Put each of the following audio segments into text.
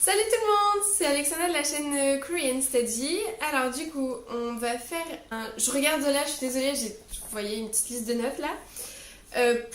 Salut tout le monde, c'est Alexandra de la chaîne Korean Study. Alors du coup, on va faire un... Je regarde là, je suis désolée, vous voyez une petite liste de notes là.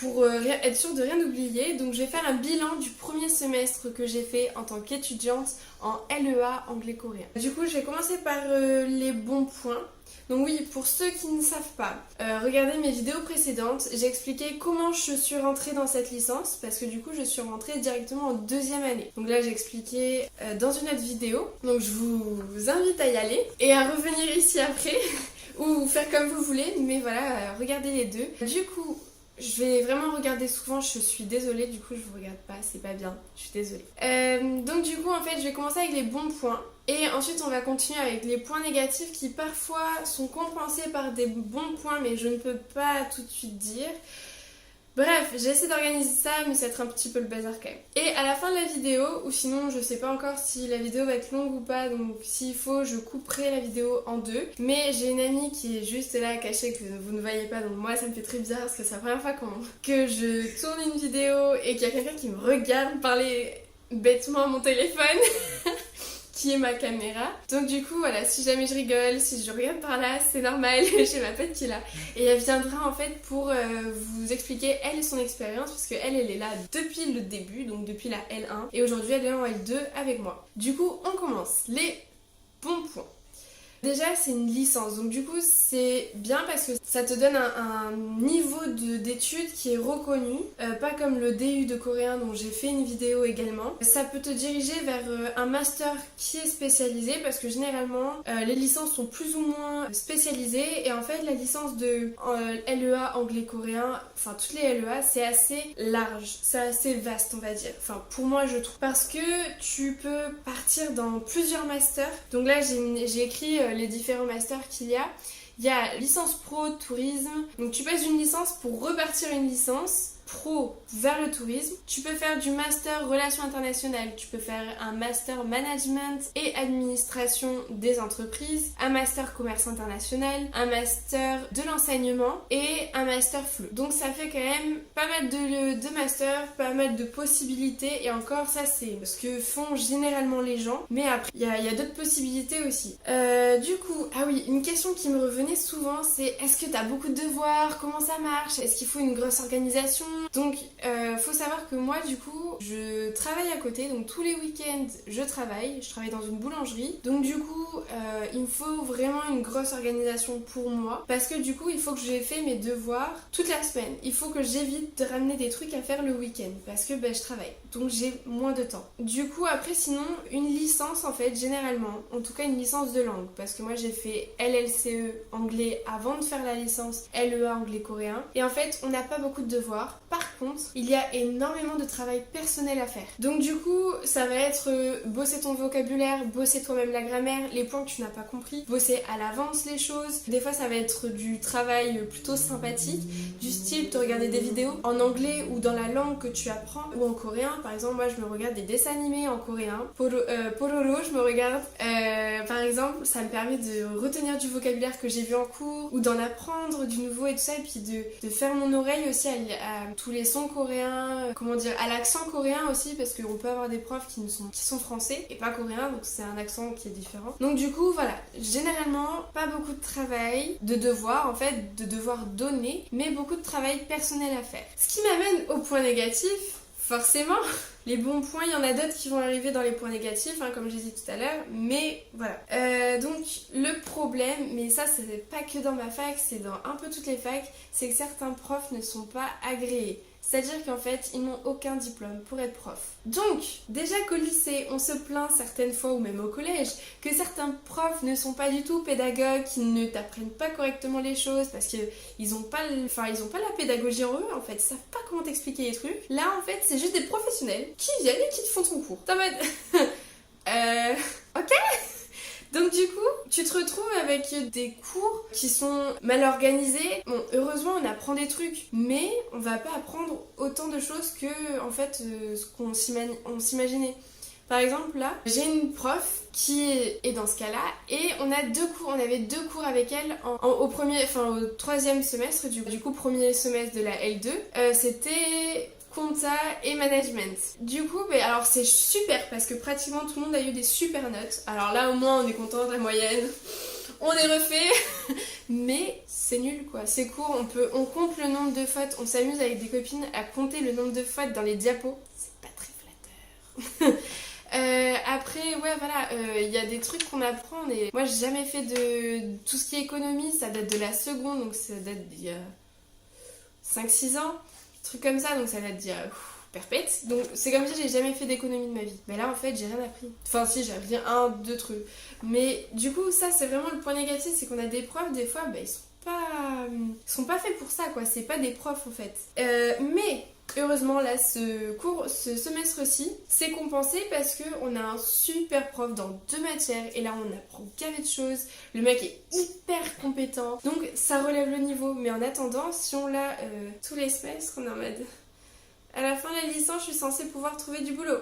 Pour être sûre de rien oublier, donc je vais faire un bilan du premier semestre que j'ai fait en tant qu'étudiante en LEA anglais-coréen. Du coup, je vais commencer par les bons points. Donc oui, pour ceux qui ne savent pas, regardez mes vidéos précédentes, j'ai expliqué comment je suis rentrée dans cette licence, parce que du coup je suis rentrée directement en deuxième année. Donc là j'ai expliqué dans une autre vidéo, donc je vous invite à y aller et à revenir ici après, ou faire comme vous voulez, mais voilà, regardez les deux. Du coup, je vais vraiment regarder souvent, je suis désolée, du coup je vous regarde pas, c'est pas bien, je suis désolée. Donc du coup en fait je vais commencer avec les bons points et ensuite on va continuer avec les points négatifs qui parfois sont compensés par des bons points mais je ne peux pas tout de suite dire. Bref, j'essaie d'organiser ça, mais ça va être un petit peu le bazar quand même. Et à la fin de la vidéo, ou sinon je sais pas encore si la vidéo va être longue ou pas, donc s'il faut je couperai la vidéo en deux. Mais j'ai une amie qui est juste là cachée que vous ne voyez pas, donc moi ça me fait très bizarre parce que c'est la première fois que je tourne une vidéo et qu'il y a quelqu'un qui me regarde parler bêtement à mon téléphone. Qui est ma caméra. Donc du coup voilà, si jamais je rigole, si je regarde par là, c'est normal, j'ai ma pote qui est là. Et elle viendra en fait pour vous expliquer elle et son expérience, parce qu'elle est là depuis le début, donc depuis la L1, et aujourd'hui elle est en L2 avec moi. Du coup on commence, les bons points. Déjà c'est une licence, donc du coup c'est bien parce que ça te donne un niveau d'études qui est reconnu, pas comme le DU de coréen dont j'ai fait une vidéo également. Ça peut te diriger vers un master qui est spécialisé parce que généralement les licences sont plus ou moins spécialisées et en fait la licence de LEA anglais-coréen, enfin toutes les LEA c'est assez large, c'est assez vaste on va dire, enfin pour moi je trouve, parce que tu peux partir dans plusieurs masters. Donc là j'ai écrit les différents masters qu'il y a. Il y a licence pro tourisme, donc tu passes d'une licence pour repartir une licence pro vers le tourisme. Tu peux faire du master relations internationales, tu peux faire un master management et administration des entreprises, un master commerce international, un master de l'enseignement et un master FLE. Donc ça fait quand même pas mal de masters, pas mal de possibilités, et encore ça c'est ce que font généralement les gens, mais après il y a d'autres possibilités aussi. Du coup, ah oui, une question qui me revenait souvent c'est est-ce que t'as beaucoup de devoirs, comment ça marche, est-ce qu'il faut une grosse organisation? Donc faut savoir que moi du coup je travaille à côté, donc tous les week-ends je travaille dans une boulangerie, donc du coup il me faut vraiment une grosse organisation pour moi, parce que du coup il faut que j'ai fait mes devoirs toute la semaine, il faut que j'évite de ramener des trucs à faire le week-end parce que je travaille, donc j'ai moins de temps. Du coup après sinon une licence en fait généralement, en tout cas une licence de langue, parce que moi j'ai fait LLCE anglais avant de faire la licence LEA anglais-coréen, et en fait on n'a pas beaucoup de devoirs. Par contre, il y a énormément de travail personnel à faire. Donc du coup, ça va être bosser ton vocabulaire, bosser toi-même la grammaire, les points que tu n'as pas compris, bosser à l'avance les choses. Des fois, ça va être du travail plutôt sympathique, du style te regarder des vidéos en anglais ou dans la langue que tu apprends, ou en coréen. Par exemple, moi, je me regarde des dessins animés en coréen. Pororo, je me regarde. Par exemple, ça me permet de retenir du vocabulaire que j'ai vu en cours, ou d'en apprendre du nouveau et tout ça, et puis de faire mon oreille aussi à tous les sons coréens, comment dire, à l'accent coréen aussi, parce qu'on peut avoir des profs qui sont français et pas coréens, donc c'est un accent qui est différent. Donc du coup voilà, généralement pas beaucoup de travail, de devoirs en fait, de devoirs donnés, mais beaucoup de travail personnel à faire. Ce qui m'amène au point négatif, forcément. Les bons points, il y en a d'autres qui vont arriver dans les points négatifs, hein, comme j'ai dit tout à l'heure, mais voilà. Donc le problème, mais ça c'est pas que dans ma fac, c'est dans un peu toutes les facs, c'est que certains profs ne sont pas agréés. C'est-à-dire qu'en fait, ils n'ont aucun diplôme pour être prof. Donc, déjà qu'au lycée, on se plaint certaines fois, ou même au collège, que certains profs ne sont pas du tout pédagogues, qu'ils ne t'apprennent pas correctement les choses, parce qu'ils n'ont pas, la pédagogie en eux, en fait, ils savent pas comment t'expliquer les trucs. Là, en fait, c'est juste des professionnels qui viennent et qui te font ton cours. T'es en mode... ok. Donc du coup, tu te retrouves avec des cours qui sont mal organisés. Bon, heureusement, on apprend des trucs, mais on va pas apprendre autant de choses que, en fait, ce qu'on s'imaginait. Par exemple, là, j'ai une prof qui est dans ce cas-là, et on avait deux cours avec elle au troisième semestre, du coup, premier semestre de la L2. C'était compta et management. Du coup, alors c'est super parce que pratiquement tout le monde a eu des super notes. Alors là au moins on est content de la moyenne, on est refait, mais c'est nul quoi. C'est court, on compte le nombre de fautes, on s'amuse avec des copines à compter le nombre de fautes dans les diapos. C'est pas très flatteur. Après, ouais, voilà, il y a des trucs qu'on apprend. Et moi, j'ai jamais fait de tout ce qui est économie, ça date de la seconde, donc ça date d'il y a 5-6 ans, truc comme ça, donc ça date d'il y a perpète. Donc c'est comme si j'ai jamais fait d'économie de ma vie. Mais là, en fait, j'ai rien appris. Enfin, si, j'ai appris un, deux trucs. Mais du coup, ça, c'est vraiment le point négatif, c'est qu'on a des profs, des fois, ils sont pas faits pour ça, quoi. C'est pas des profs, en fait. Mais heureusement, là, ce semestre-ci, c'est compensé parce qu'on a un super prof dans 2 matières et là, on apprend gavé de choses. Le mec est hyper compétent, donc ça relève le niveau. Mais en attendant, si on l'a tous les semestres, on est en mode... À la fin de la licence, je suis censée pouvoir trouver du boulot.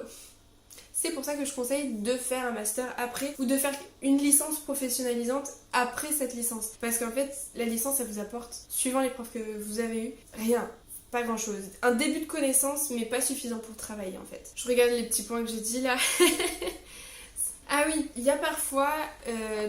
C'est pour ça que je conseille de faire un master après ou de faire une licence professionnalisante après cette licence. Parce qu'en fait, la licence, ça vous apporte, suivant les profs que vous avez eus, rien. Pas grand chose. Un début de connaissance, mais pas suffisant pour travailler en fait. Je regarde les petits points que j'ai dit là. Ah oui, il y a parfois,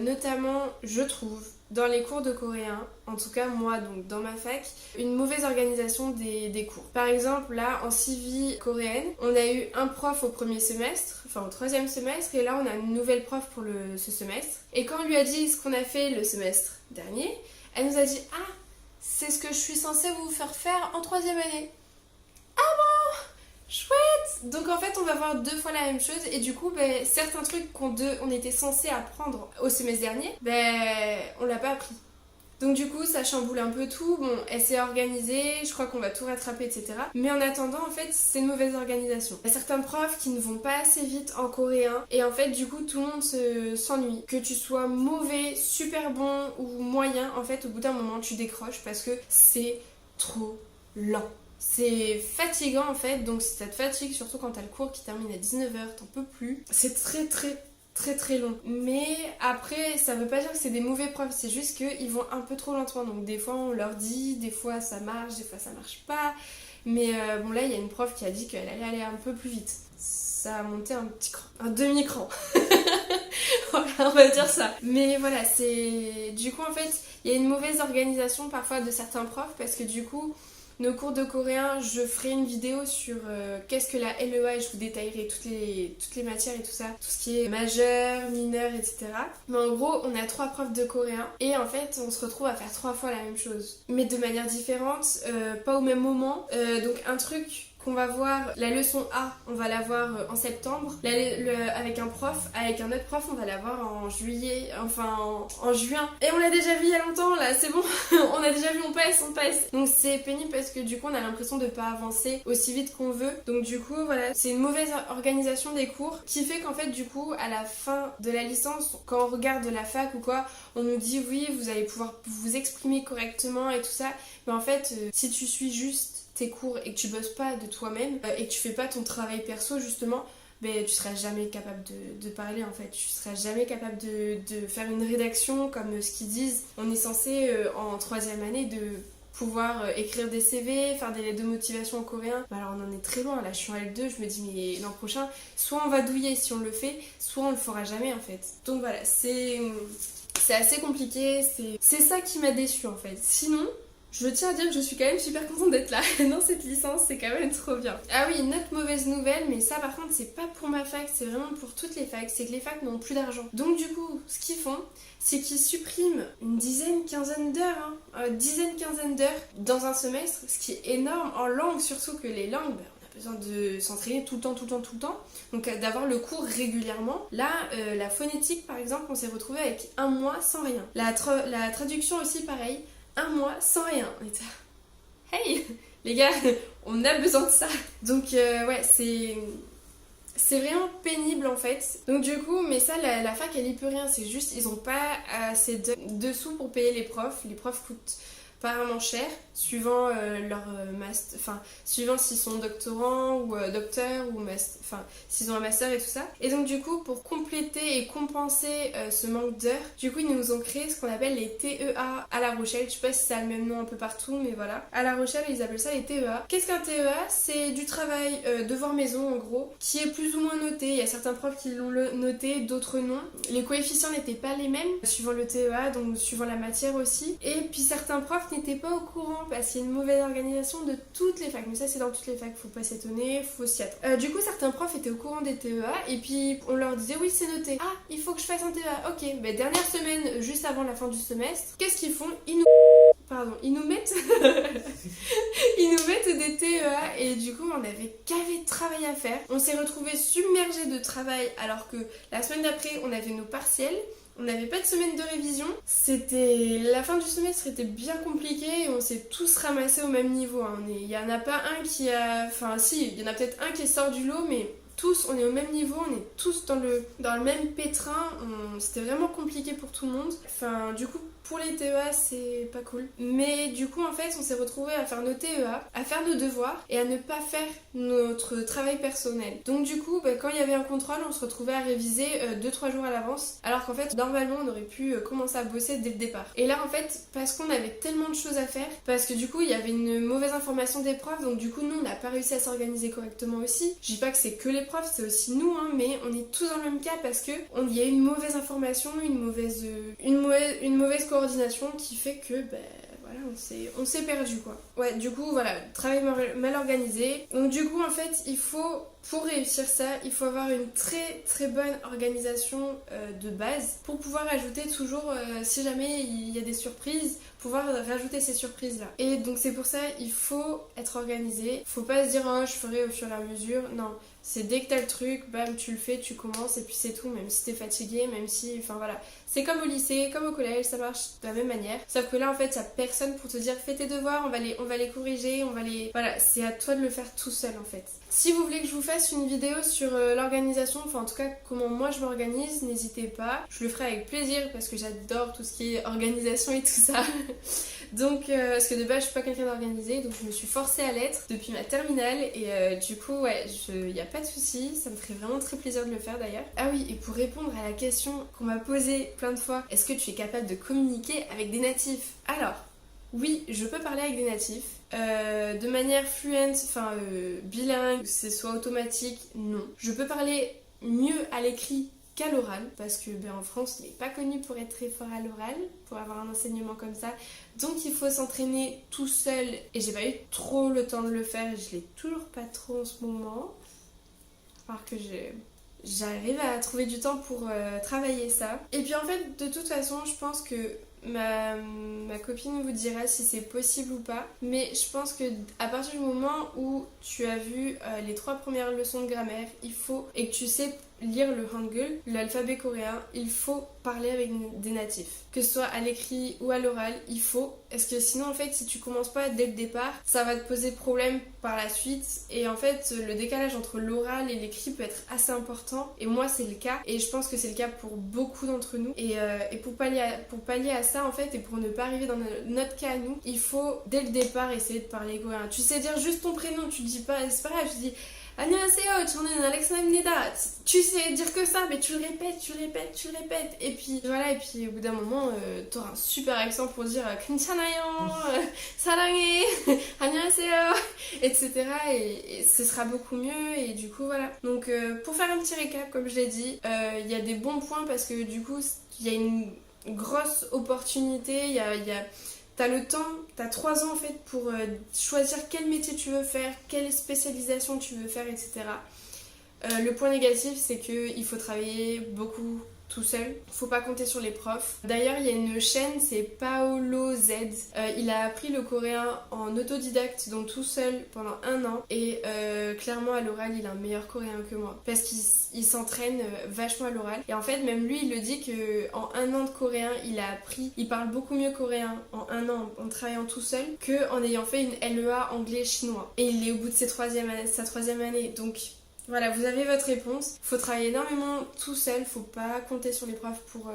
notamment, je trouve, dans les cours de coréen, en tout cas moi, donc dans ma fac, une mauvaise organisation des cours. Par exemple, là, en civi coréenne, on a eu un prof au premier semestre, enfin au 3e semestre, et là on a une nouvelle prof pour ce semestre. Et quand on lui a dit ce qu'on a fait le semestre dernier, elle nous a dit « Ah, c'est ce que je suis censée vous faire en 3e année. » Ah bon ? Chouette! Donc en fait on va voir 2 fois la même chose et du coup certains trucs qu'on était censé apprendre au semestre dernier, on l'a pas appris. Donc du coup ça chamboule un peu tout, bon elle s'est organisée, je crois qu'on va tout rattraper etc. Mais en attendant en fait c'est une mauvaise organisation. Il y a certains profs qui ne vont pas assez vite en coréen et en fait du coup tout le monde s'ennuie. Que tu sois mauvais, super bon ou moyen, en fait au bout d'un moment tu décroches parce que c'est trop lent. C'est fatigant en fait, donc si ça te fatigue, surtout quand t'as le cours qui termine à 19h, t'en peux plus. C'est très long. Mais après, ça veut pas dire que c'est des mauvais profs, c'est juste qu'ils vont un peu trop lentement. Donc des fois on leur dit, des fois ça marche, des fois ça marche pas. Mais bon là il y a une prof qui a dit qu'elle allait aller un peu plus vite. Ça a monté un petit cran, un demi-cran. Voilà, on va dire ça. Mais voilà, c'est... Du coup en fait, il y a une mauvaise organisation parfois de certains profs parce que du coup... Nos cours de coréen, je ferai une vidéo sur qu'est-ce que la LEA et je vous détaillerai toutes les matières et tout ça. Tout ce qui est majeur, mineur, etc. Mais en gros, on a 3 profs de coréen et en fait, on se retrouve à faire 3 fois la même chose. Mais de manière différente, pas au même moment. Donc un truc... qu'on va voir, la leçon A, on va la voir en septembre, avec un prof, avec un autre prof, on va la voir en juillet, enfin en juin. Et on l'a déjà vu il y a longtemps là, c'est bon, on a déjà vu, on passe. Donc c'est pénible parce que du coup on a l'impression de pas avancer aussi vite qu'on veut. Donc du coup voilà, c'est une mauvaise organisation des cours qui fait qu'en fait du coup à la fin de la licence, quand on regarde la fac ou quoi, on nous dit oui, vous allez pouvoir vous exprimer correctement et tout ça. Mais en fait, si tu suis juste tes cours et que tu bosses pas de toi-même et que tu fais pas ton travail perso justement, tu seras jamais capable de parler en fait, tu seras jamais capable de faire une rédaction comme ce qu'ils disent. On est censé en 3e année de pouvoir écrire des CV, faire des lettres de motivation en coréen. Alors on en est très loin, là je suis en L2, je me dis mais l'an prochain, soit on va douiller si on le fait, soit on le fera jamais en fait. Donc voilà, c'est assez compliqué, c'est ça qui m'a déçue en fait. Sinon, je tiens à dire que je suis quand même super contente d'être là dans cette licence, c'est quand même trop bien. Ah oui, une autre mauvaise nouvelle, mais ça par contre c'est pas pour ma fac, c'est vraiment pour toutes les facs, c'est que les facs n'ont plus d'argent. Donc du coup, ce qu'ils font, c'est qu'ils suppriment une quinzaine d'heures, quinzaine d'heures dans un semestre, ce qui est énorme en langue, surtout que les langues, on a besoin de s'entraîner tout le temps, donc d'avoir le cours régulièrement. Là, la phonétique par exemple, on s'est retrouvé avec 1 mois sans rien. La traduction aussi pareil. 1 mois sans rien. On était là, hey les gars, on a besoin de ça. Donc ouais, c'est vraiment pénible en fait. Donc du coup, mais ça la fac elle y peut rien, c'est juste ils ont pas assez de sous pour payer les profs. Les profs coûtent apparemment cher, suivant leur master, enfin suivant s'ils sont doctorants ou docteurs ou enfin s'ils ont un master et tout ça. Et donc du coup pour compléter et compenser ce manque d'heures, du coup ils nous ont créé ce qu'on appelle les TEA à La Rochelle. Je sais pas si ça a le même nom un peu partout, mais voilà. À La Rochelle ils appellent ça les TEA. Qu'est-ce qu'un TEA? C'est du travail devoir maison en gros, qui est plus ou moins noté. Il y a certains profs qui l'ont noté, d'autres non. Les coefficients n'étaient pas les mêmes suivant le TEA, donc suivant la matière aussi. Et puis certains profs n'étaient pas au courant parce qu'il y a une mauvaise organisation de toutes les facs. Mais ça c'est dans toutes les facs, faut pas s'étonner, faut s'y attendre. Du coup certains profs étaient au courant des TEA et puis on leur disait oui c'est noté. Ah il faut que je fasse un TEA, ok. Ben, dernière semaine, juste avant la fin du semestre, qu'est-ce qu'ils font? Ils nous mettent ils nous mettent des TEA et du coup on avait gavé de travail à faire. On s'est retrouvés submergés de travail alors que la semaine d'après on avait nos partiels. On n'avait pas de semaine de révision. La fin du semestre était bien compliquée et on s'est tous ramassés au même niveau. Il y en a pas un qui a... Enfin si, il y en a peut-être un qui sort du lot mais... Tous, on est au même niveau, on est tous dans le même pétrin, c'était vraiment compliqué pour tout le monde. Enfin, du coup, pour les TEA, c'est pas cool. Mais du coup, en fait, on s'est retrouvés à faire nos TEA, à faire nos devoirs et à ne pas faire notre travail personnel. Donc du coup, quand il y avait un contrôle, on se retrouvait à réviser 2-3 jours à l'avance, alors qu'en fait, normalement, on aurait pu commencer à bosser dès le départ. Et là, en fait, parce qu'on avait tellement de choses à faire, parce que du coup, il y avait une mauvaise information des profs, donc du coup, nous, on n'a pas réussi à s'organiser correctement aussi. Je dis pas que c'est que les profs, c'est aussi nous, mais on est tous dans le même cas parce que il y a une mauvaise information, une mauvaise coordination qui fait que voilà, on s'est perdu quoi. Ouais, du coup voilà, travail mal organisé. Donc du coup en fait pour réussir ça, il faut avoir une très très bonne organisation de base pour pouvoir ajouter toujours, si jamais il y a des surprises, pouvoir rajouter ces surprises là. Et donc c'est pour ça il faut être organisé. Faut pas se dire oh je ferai au fur et à mesure. Non, c'est dès que t'as le truc, bam tu le fais, tu commences et puis c'est tout. Même si t'es fatigué, même si, enfin voilà. C'est comme au lycée, comme au collège, ça marche de la même manière. Sauf que là en fait y a personne pour te dire fais tes devoirs, on va les corriger, voilà, c'est à toi de le faire tout seul en fait. Si vous voulez que je vous fasse une vidéo sur l'organisation, enfin en tout cas comment moi je m'organise, n'hésitez pas. Je le ferai avec plaisir parce que j'adore tout ce qui est organisation et tout ça. Donc parce que de base je suis pas quelqu'un d'organisé, donc je me suis forcée à l'être depuis ma terminale et du coup ouais, y a pas de souci, ça me ferait vraiment très plaisir de le faire d'ailleurs. Ah oui, et pour répondre à la question qu'on m'a posée plein de fois, est-ce que tu es capable de communiquer avec des natifs? Alors, oui, je peux parler avec des natifs. De manière fluente, enfin bilingue, que ce soit automatique, non. Je peux parler mieux à l'écrit qu'à l'oral, parce que en France, on n'est pas connu pour être très fort à l'oral, pour avoir un enseignement comme ça. Donc il faut s'entraîner tout seul, et j'ai pas eu trop le temps de le faire, et je l'ai toujours pas trop en ce moment. Alors que j'arrive à trouver du temps pour travailler ça. Et puis en fait, de toute façon, je pense que ma copine vous dira si c'est possible ou pas, mais je pense que à partir du moment où tu as vu les 3 premières leçons de grammaire, il faut, et que tu sais lire le Hangul, l'alphabet coréen, il faut parler avec des natifs. Que ce soit à l'écrit ou à l'oral, il faut. Parce que sinon, en fait, si tu commences pas dès le départ, ça va te poser problème par la suite. Et en fait, le décalage entre l'oral et l'écrit peut être assez important. Et moi, c'est le cas. Et je pense que c'est le cas pour beaucoup d'entre nous. Et pour pallier à ça, en fait, et pour ne pas arriver dans notre cas à nous, il faut, dès le départ, essayer de parler coréen. Tu sais dire juste ton prénom, tu dis pas, c'est pas grave, tu dis 안녕하세요, 저는 알렉산드입니다. Tu sais dire que ça, mais tu le répètes. Et puis voilà, et puis au bout d'un moment, t'auras un super accent pour dire 괜찮아요, 사랑해, 안녕하세요, etc. Et ce sera beaucoup mieux. Et du coup, voilà. Donc pour faire un petit récap, comme je l'ai dit, il y a des bons points parce que du coup, il y a une grosse opportunité. T'as le temps, t'as 3 ans en fait pour choisir quel métier tu veux faire, quelle spécialisation tu veux faire, etc. Le point négatif, c'est qu'il faut travailler beaucoup tout seul. Faut pas compter sur les profs. D'ailleurs, il y a une chaîne, c'est Paolo Z. Il a appris le coréen en autodidacte, donc tout seul, pendant 1 an. Et clairement, à l'oral, il a un meilleur coréen que moi. Parce qu'il s'entraîne vachement à l'oral. Et en fait, même lui, il le dit qu'en 1 an de coréen, il parle beaucoup mieux coréen en 1 an en travaillant tout seul qu'en ayant fait une LEA anglais-chinois. Et il est au bout de sa 3e année. Donc voilà, vous avez votre réponse. Faut travailler énormément tout seul, faut pas compter sur les profs pour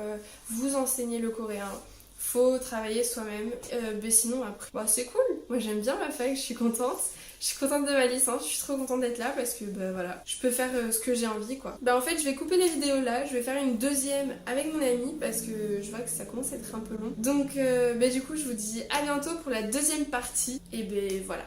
vous enseigner le coréen. faut travailler soi-même. Mais sinon après, bah, c'est cool. Moi j'aime bien ma fac, je suis contente. Je suis contente de ma licence, je suis trop contente d'être là parce que bah voilà, je peux faire ce que j'ai envie quoi. Bah en fait je vais couper les vidéos là, je vais faire une deuxième avec mon ami parce que je vois que ça commence à être un peu long. Donc bah du coup je vous dis à bientôt pour la deuxième partie et ben voilà.